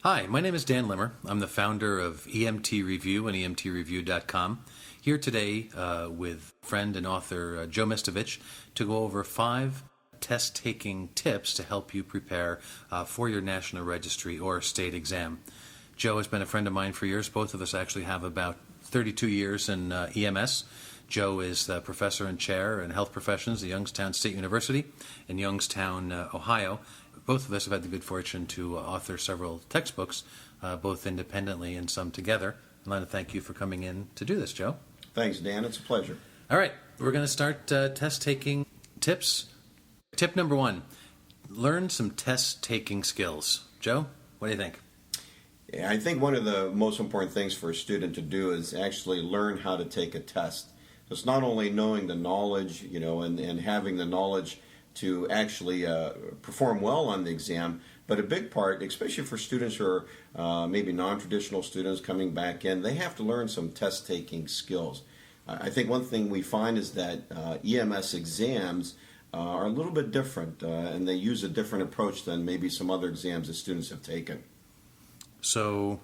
Hi, my name is Dan Limmer. I'm the founder of EMT Review and EMTreview.com. Here today with friend and author Joe Mistovich to go over 5 test-taking tips to help you prepare for your national registry or state exam. Joe has been a friend of mine for years. Both of us actually have about 32 years in EMS. Joe is the professor and chair in health professions at Youngstown State University in Youngstown, Ohio. Both of us have had the good fortune to author several textbooks, both independently and some together. I'd like to thank you for coming in to do this, Joe. Thanks, Dan. It's a pleasure. All right, we're going to start test-taking tips. Tip number 1, learn some test-taking skills. Joe, what do you think? Yeah, I think one of the most important things for a student to do is actually learn how to take a test. It's not only knowing the knowledge, and having the knowledge to actually perform well on the exam, but a big part, especially for students who are maybe non-traditional students coming back in, they have to learn some test-taking skills. I think one thing we find is that EMS exams are a little bit different, and they use a different approach than maybe some other exams that students have taken. So,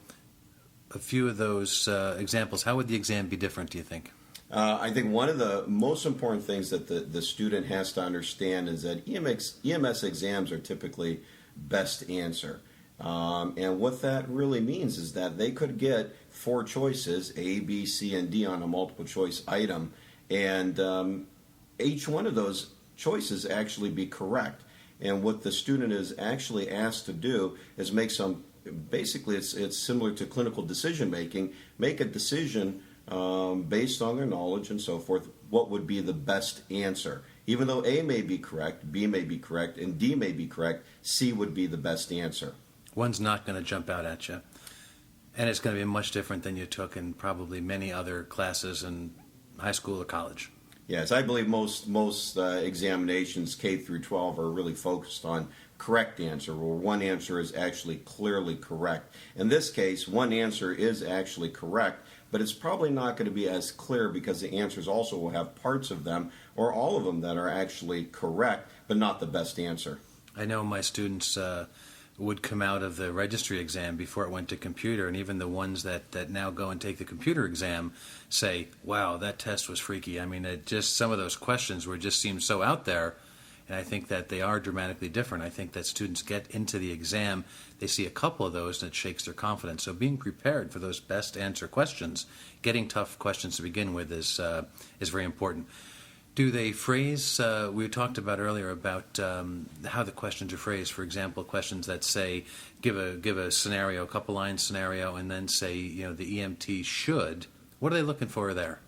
a few of those examples, how would the exam be different, do you think? I think one of the most important things that the student has to understand is that EMS exams are typically best answer. And what that really means is that they could get 4 choices, A, B, C, and D on a multiple choice item, and each one of those choices actually be correct. And what the student is actually asked to do is make some, basically it's similar to clinical decision making, make a decision based on their knowledge and so forth, what would be the best answer. Even though A may be correct, B may be correct, and D may be correct, C would be the best answer. One's not going to jump out at you. And it's going to be much different than you took in probably many other classes in high school or college. Yes, I believe most examinations K through 12 are really focused on correct answer, where one answer is actually clearly correct. In this case, one answer is actually correct, but it's probably not going to be as clear because the answers also will have parts of them or all of them that are actually correct, but not the best answer. I know my students would come out of the registry exam before it went to computer, and even the ones that now go and take the computer exam say, wow, that test was freaky. I mean, some of those questions just seem so out there, and I think that they are dramatically different. I think that students get into the exam, they see a couple of those, and it shakes their confidence. So being prepared for those best answer questions, getting tough questions to begin with is very important. Do they phrase, we talked about earlier about how the questions are phrased. For example, questions that say, give a scenario, a couple line scenario, and then say, the EMT should. What are they looking for there?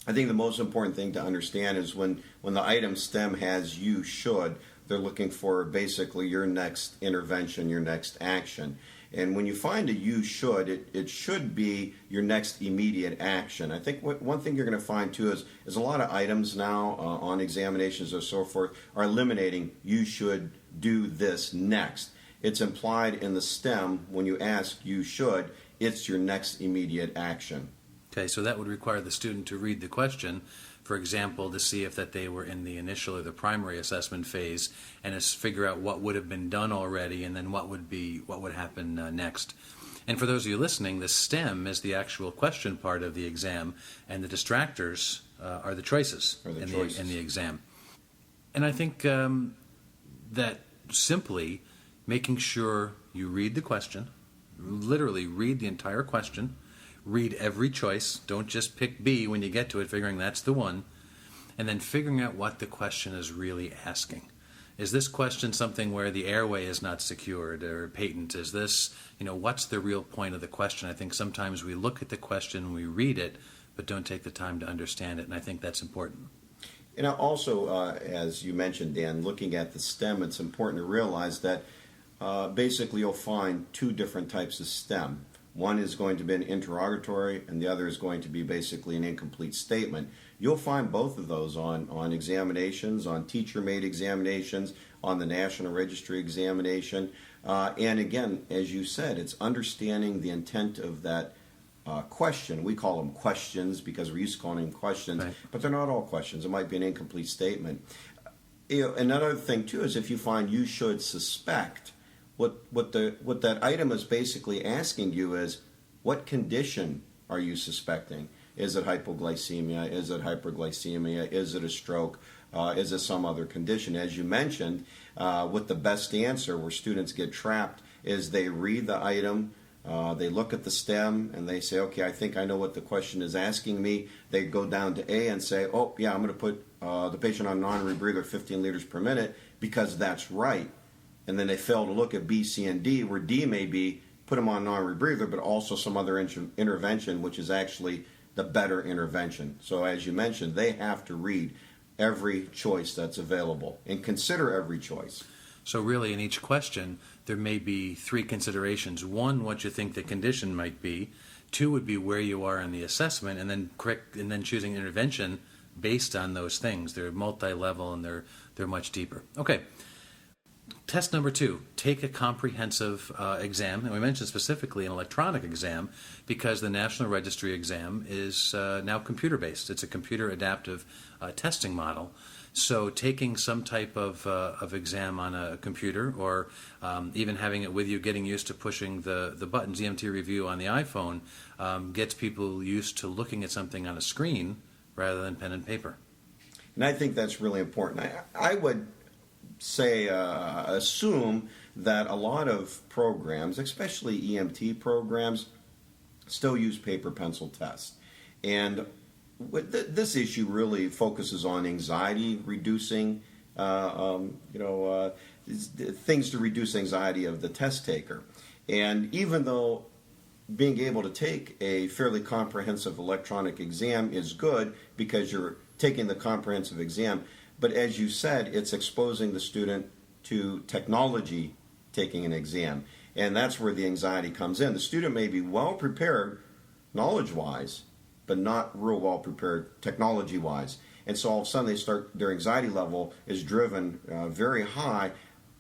I think the most important thing to understand is when the item STEM has you should, they're looking for basically your next intervention, your next action. And when you find a you should, it should be your next immediate action. I think one thing you're going to find too is a lot of items now on examinations or so forth are eliminating you should do this next. It's implied in the STEM when you ask you should, it's your next immediate action. Okay, so that would require the student to read the question, for example, to see if that they were in the initial or the primary assessment phase, and to figure out what would have been done already, and then what would happen next. And for those of you listening, the STEM is the actual question part of the exam, and the distractors are the choices in the exam. And I think that simply making sure you read the question, literally read the entire question, read every choice, don't just pick B when you get to it, figuring that's the one, and then figuring out what the question is really asking. Is this question something where the airway is not secured or patent? Is this, what's the real point of the question? I think sometimes we look at the question, we read it, but don't take the time to understand it, and I think that's important. Also, as you mentioned, Dan, looking at the STEM, it's important to realize that basically you'll find 2 different types of STEM. One is going to be an interrogatory, and the other is going to be basically an incomplete statement. You'll find both of those on examinations, on teacher-made examinations, on the National Registry examination. And again, as you said, it's understanding the intent of that question. We call them questions because we're used to calling them questions, right, but they're not all questions. It might be an incomplete statement. Another thing, too, is if you find you should suspect, what that item is basically asking you is, what condition are you suspecting? Is it hypoglycemia? Is it hyperglycemia? Is it a stroke? Is it some other condition? As you mentioned, with the best answer where students get trapped is they read the item, they look at the stem, and they say, okay, I think I know what the question is asking me. They go down to A and say, oh, yeah, I'm going to put the patient on non-rebreather 15 liters per minute because that's right. And then they fail to look at B, C, and D, where D may be put them on non-rebreather, but also some other intervention, which is actually the better intervention. So as you mentioned, they have to read every choice that's available and consider every choice. So really, in each question, there may be three considerations. One, what you think the condition might be. Two would be where you are in the assessment, and then choosing intervention based on those things. They're multi-level and they're much deeper. Okay. Test number 2, take a comprehensive exam, and we mentioned specifically an electronic exam because the National Registry exam is now computer-based. It's a computer adaptive testing model. So taking some type of exam on a computer, or even having it with you, getting used to pushing the buttons, EMT review on the iPhone, gets people used to looking at something on a screen rather than pen and paper. And I think that's really important. I would say, assume that a lot of programs, especially EMT programs, still use paper pencil tests. And this issue really focuses on anxiety reducing, things to reduce anxiety of the test taker. And even though being able to take a fairly comprehensive electronic exam is good because you're taking the comprehensive exam, but as you said, it's exposing the student to technology taking an exam. And that's where the anxiety comes in. The student may be well prepared knowledge-wise, but not real well prepared technology-wise. And so all of a sudden their anxiety level is driven very high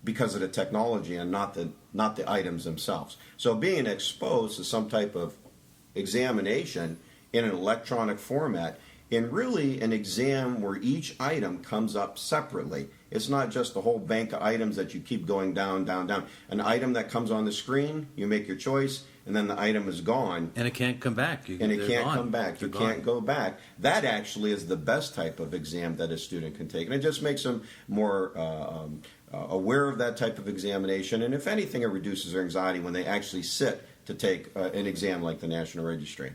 because of the technology and not the items themselves. So being exposed to some type of examination in an electronic format, in really an exam where each item comes up separately. It's not just a whole bank of items that you keep going down, down, down. An item that comes on the screen, you make your choice, and then the item is gone. And it can't come back. You can't go back. That actually is the best type of exam that a student can take. And it just makes them more aware of that type of examination. And if anything, it reduces their anxiety when they actually sit to take an exam like the National Registry.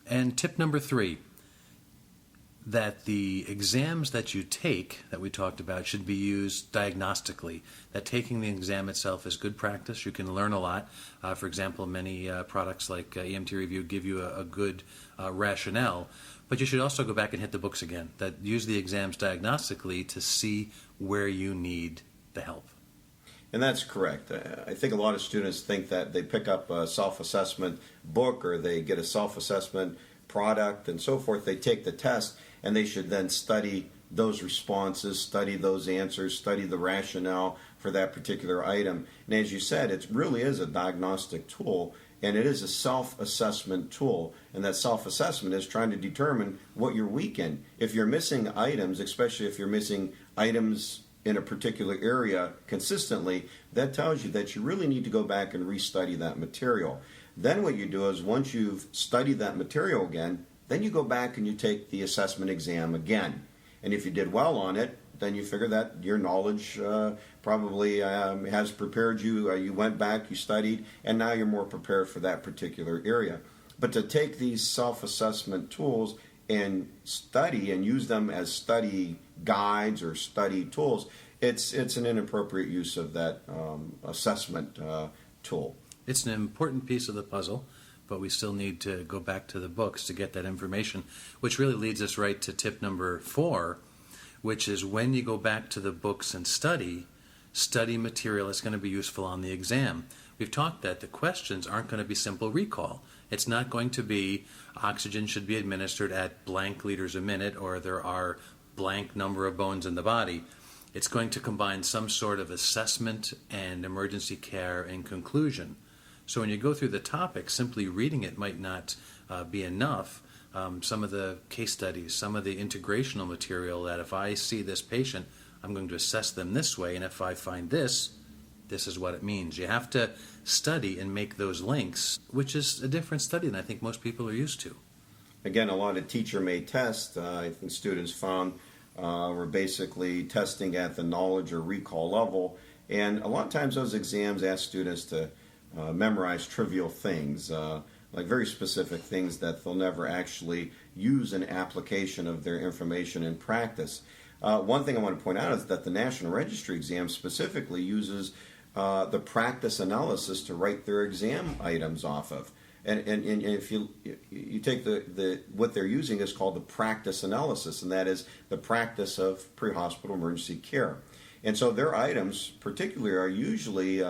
And tip number 3, that the exams that you take, that we talked about, should be used diagnostically. That taking the exam itself is good practice. You can learn a lot. For example, many products like EMT Review give you a good rationale. But you should also go back and hit the books again. That use the exams diagnostically to see where you need the help. And that's correct. I think a lot of students think that they pick up a self-assessment book or they get a self-assessment product and so forth. They take the test and they should then study those responses, study those answers, study the rationale for that particular item. And as you said, it really is a diagnostic tool, and it is a self-assessment tool. And that self-assessment is trying to determine what you're weak in. If you're missing items, especially if you're missing items in a particular area consistently, that tells you that you really need to go back and restudy that material. Then what you do is once you've studied that material again, then you go back and you take the assessment exam again. And if you did well on it, then you figure that your knowledge probably has prepared you. You went back, you studied, and now you're more prepared for that particular area. But to take these self-assessment tools and study and use them as study guides or study tools, it's an inappropriate use of that assessment tool. It's an important piece of the puzzle, but we still need to go back to the books to get that information, which really leads us right to tip number 4, which is when you go back to the books and study material that's going to be useful on the exam. We've talked that the questions aren't going to be simple recall. It's not going to be oxygen should be administered at blank liters a minute, or there are blank number of bones in the body. It's going to combine some sort of assessment and emergency care and conclusion. So when you go through the topic, simply reading it might not be enough. Some of the case studies, some of the integrational material, that if I see this patient, I'm going to assess them this way, and if I find this, this is what it means. You have to study and make those links, which is a different study than I think most people are used to. Again, a lot of teacher-made tests, I think students found, were basically testing at the knowledge or recall level. And a lot of times those exams ask students to memorize trivial things, like very specific things that they'll never actually use in application of their information in practice. One thing I want to point out is that the National Registry exam specifically uses the practice analysis to write their exam items off of. And if you take what they're using is called the practice analysis, and that is the practice of pre-hospital emergency care. And so their items particularly are usually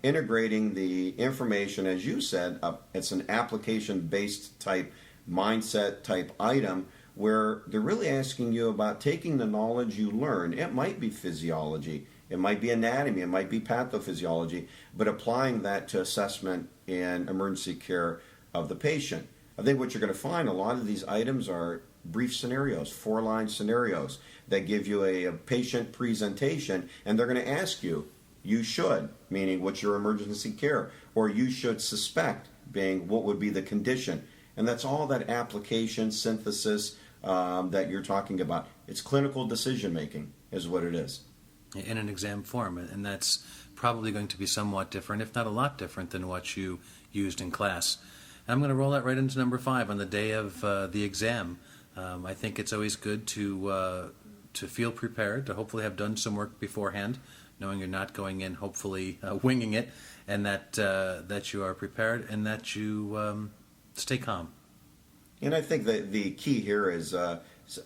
integrating the information, as you said, it's an application-based type mindset type item where they're really asking you about taking the knowledge you learn. It might be physiology, it might be anatomy, it might be pathophysiology, but applying that to assessment and emergency care of the patient. I think what you're going to find, a lot of these items are brief scenarios, 4-line scenarios that give you a patient presentation, and they're going to ask you, you should, meaning what's your emergency care, or you should suspect, being what would be the condition. And that's all that application synthesis that you're talking about. It's clinical decision making is what it is. In an exam form, and that's probably going to be somewhat different, if not a lot different, than what you used in class. And I'm going to roll that right into number 5 on the day of the exam. I think it's always good to feel prepared, to hopefully have done some work beforehand, knowing you're not going in, hopefully winging it, and that you are prepared and that you stay calm. And I think that the key here is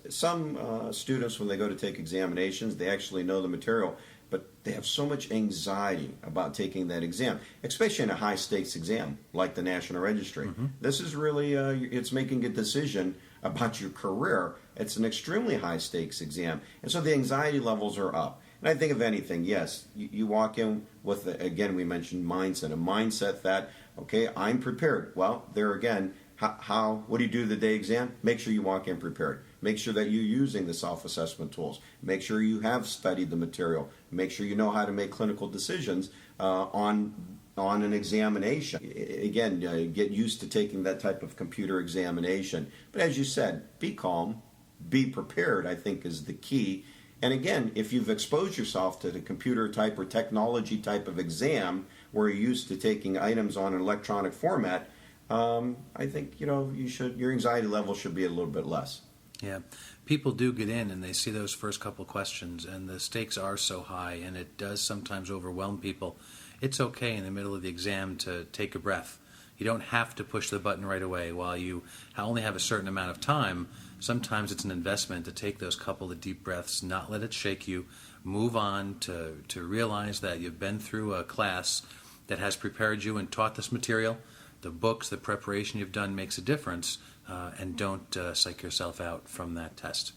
some students, when they go to take examinations, they actually know the material, but they have so much anxiety about taking that exam, especially in a high-stakes exam like the National Registry. Mm-hmm. This is really, it's making a decision about your career. It's an extremely high-stakes exam, and so the anxiety levels are up. And I think if anything, yes, you walk in with, again, we mentioned mindset, a mindset that, okay, I'm prepared. Well, there again, what do you do the day exam? Make sure you walk in prepared. Make sure that you're using the self-assessment tools. Make sure you have studied the material. Make sure you know how to make clinical decisions on an examination. Again, get used to taking that type of computer examination. But as you said, be calm, be prepared, I think is the key. And again, if you've exposed yourself to the computer type or technology type of exam where you're used to taking items on an electronic format, I think your anxiety level should be a little bit less. Yeah, people do get in and they see those first couple questions, and the stakes are so high, and it does sometimes overwhelm people. It's okay in the middle of the exam to take a breath. You don't have to push the button right away while you only have a certain amount of time. Sometimes it's an investment to take those couple of deep breaths, not let it shake you, move on to realize that you've been through a class that has prepared you and taught this material. The books, the preparation you've done makes a difference, and don't psych yourself out from that test.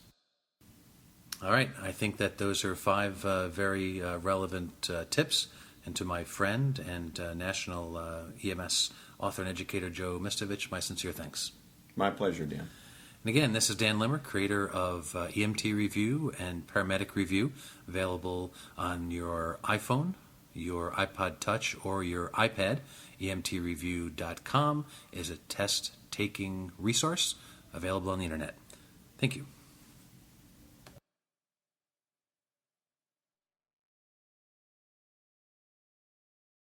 All right, I think that those are 5 very relevant tips. And to my friend and National EMS author and educator Joe Mistovich, my sincere thanks. My pleasure, Dan. And again, this is Dan Limmer, creator of EMT Review and Paramedic Review, available on your iPhone, your iPod Touch, or your iPad. EMTreview.com is a test-taking resource available on the internet. Thank you.